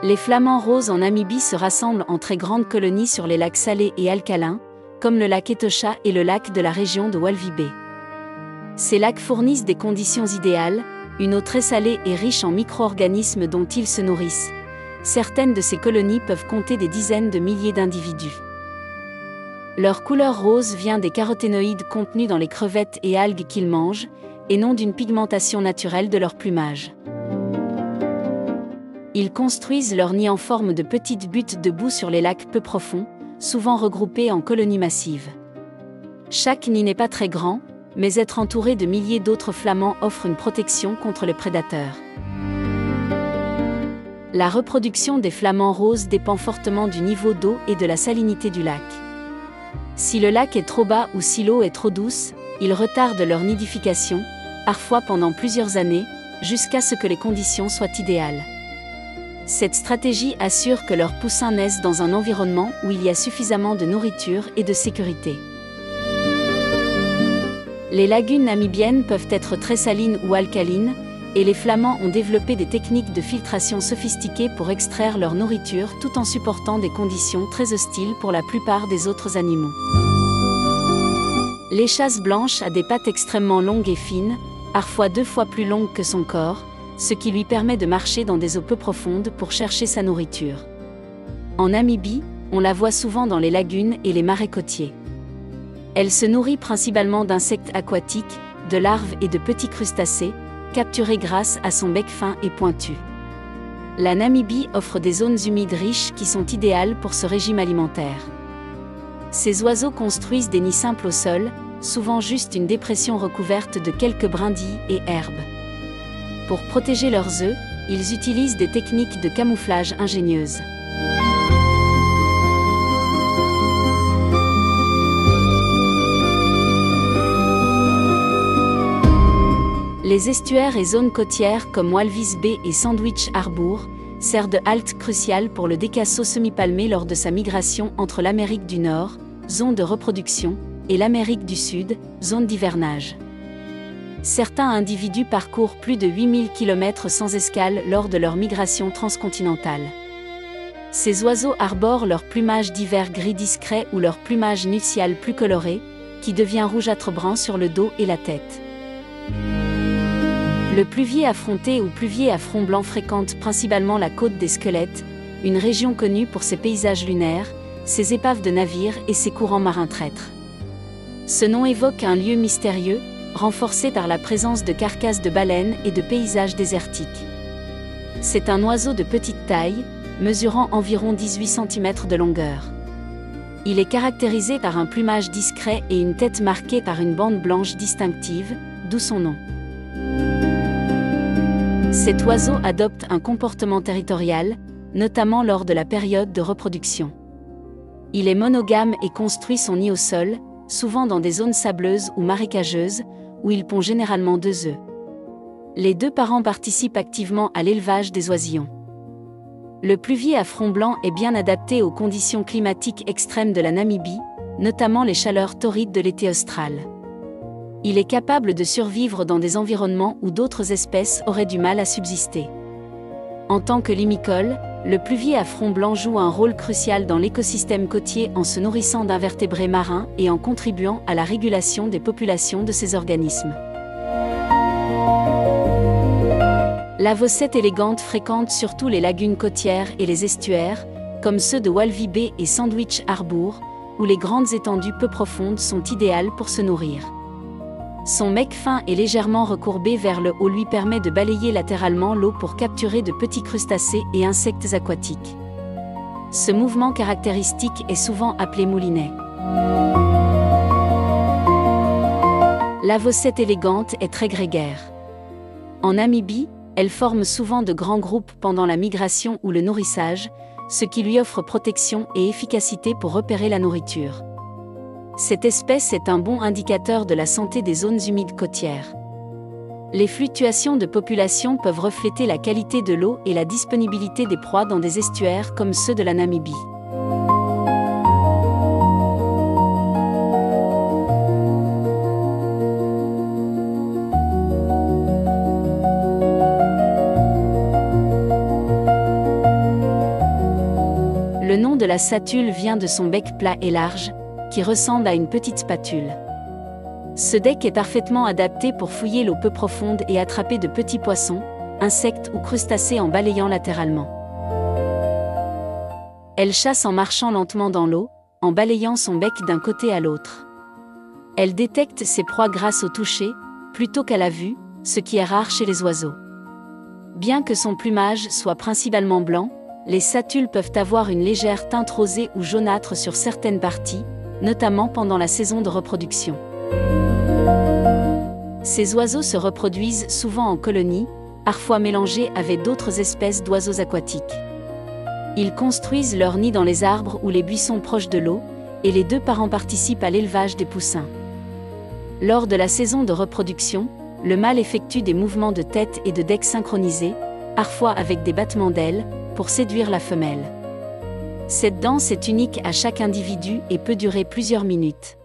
Les flamants roses en Namibie se rassemblent en très grandes colonies sur les lacs salés et alcalins, comme le lac Etosha et le lac de la région de Walvis Bay. Ces lacs fournissent des conditions idéales, une eau très salée et riche en micro-organismes dont ils se nourrissent. Certaines de ces colonies peuvent compter des dizaines de milliers d'individus. Leur couleur rose vient des caroténoïdes contenus dans les crevettes et algues qu'ils mangent, et non d'une pigmentation naturelle de leur plumage. Ils construisent leur nid en forme de petites buttes de boue sur les lacs peu profonds, souvent regroupés en colonies massives. Chaque nid n'est pas très grand, mais être entouré de milliers d'autres flamands offre une protection contre les prédateurs. La reproduction des flamants roses dépend fortement du niveau d'eau et de la salinité du lac. Si le lac est trop bas ou si l'eau est trop douce, ils retardent leur nidification, parfois pendant plusieurs années, jusqu'à ce que les conditions soient idéales. Cette stratégie assure que leurs poussins naissent dans un environnement où il y a suffisamment de nourriture et de sécurité. Les lagunes namibiennes peuvent être très salines ou alcalines, et les flamands ont développé des techniques de filtration sophistiquées pour extraire leur nourriture tout en supportant des conditions très hostiles pour la plupart des autres animaux. L'échasse blanche a des pattes extrêmement longues et fines, parfois 2 fois plus longues que son corps, ce qui lui permet de marcher dans des eaux peu profondes pour chercher sa nourriture. En Namibie, on la voit souvent dans les lagunes et les marais côtiers. Elle se nourrit principalement d'insectes aquatiques, de larves et de petits crustacés, capturés grâce à son bec fin et pointu. La Namibie offre des zones humides riches qui sont idéales pour ce régime alimentaire. Ces oiseaux construisent des nids simples au sol, souvent juste une dépression recouverte de quelques brindilles et herbes. Pour protéger leurs œufs, ils utilisent des techniques de camouflage ingénieuses. Les estuaires et zones côtières comme Walvis Bay et Sandwich Harbour servent de halte cruciale pour le décasso semi-palmé lors de sa migration entre l'Amérique du Nord, zone de reproduction, et l'Amérique du Sud, zone d'hivernage. Certains individus parcourent plus de 8000 km sans escale lors de leur migration transcontinentale. Ces oiseaux arborent leur plumage d'hiver gris discret ou leur plumage nuptial plus coloré, qui devient rougeâtre-brun sur le dos et la tête. Le pluvier affronté ou pluvier à front blanc fréquente principalement la côte des Squelettes, une région connue pour ses paysages lunaires, ses épaves de navires et ses courants marins traîtres. Ce nom évoque un lieu mystérieux, renforcé par la présence de carcasses de baleines et de paysages désertiques. C'est un oiseau de petite taille, mesurant environ 18 cm de longueur. Il est caractérisé par un plumage discret et une tête marquée par une bande blanche distinctive, d'où son nom. Cet oiseau adopte un comportement territorial, notamment lors de la période de reproduction. Il est monogame et construit son nid au sol, souvent dans des zones sableuses ou marécageuses, où il pond généralement 2 œufs. Les 2 parents participent activement à l'élevage des oisillons. Le pluvier à front blanc est bien adapté aux conditions climatiques extrêmes de la Namibie, notamment les chaleurs torrides de l'été austral. Il est capable de survivre dans des environnements où d'autres espèces auraient du mal à subsister. En tant que limicole, le pluvier à front blanc joue un rôle crucial dans l'écosystème côtier en se nourrissant d'invertébrés marins et en contribuant à la régulation des populations de ces organismes. L'avocette élégante fréquente surtout les lagunes côtières et les estuaires, comme ceux de Walvis Bay et Sandwich Harbour, où les grandes étendues peu profondes sont idéales pour se nourrir. Son bec fin et légèrement recourbé vers le haut lui permet de balayer latéralement l'eau pour capturer de petits crustacés et insectes aquatiques. Ce mouvement caractéristique est souvent appelé moulinet. L'avocette élégante est très grégaire. En Namibie, elle forme souvent de grands groupes pendant la migration ou le nourrissage, ce qui lui offre protection et efficacité pour repérer la nourriture. Cette espèce est un bon indicateur de la santé des zones humides côtières. Les fluctuations de population peuvent refléter la qualité de l'eau et la disponibilité des proies dans des estuaires comme ceux de la Namibie. la satule vient de son bec plat et large, qui ressemble à une petite spatule. Ce bec est parfaitement adapté pour fouiller l'eau peu profonde et attraper de petits poissons, insectes ou crustacés en balayant latéralement. Elle chasse en marchant lentement dans l'eau, en balayant son bec d'un côté à l'autre. Elle détecte ses proies grâce au toucher, plutôt qu'à la vue, ce qui est rare chez les oiseaux. Bien que son plumage soit principalement blanc, les satules peuvent avoir une légère teinte rosée ou jaunâtre sur certaines parties, notamment pendant la saison de reproduction. Ces oiseaux se reproduisent souvent en colonies, parfois mélangés avec d'autres espèces d'oiseaux aquatiques. Ils construisent leur nid dans les arbres ou les buissons proches de l'eau, et les deux parents participent à l'élevage des poussins. Lors de la saison de reproduction, le mâle effectue des mouvements de tête et de bec synchronisés, parfois avec des battements d'ailes, pour séduire la femelle. Cette danse est unique à chaque individu et peut durer plusieurs minutes.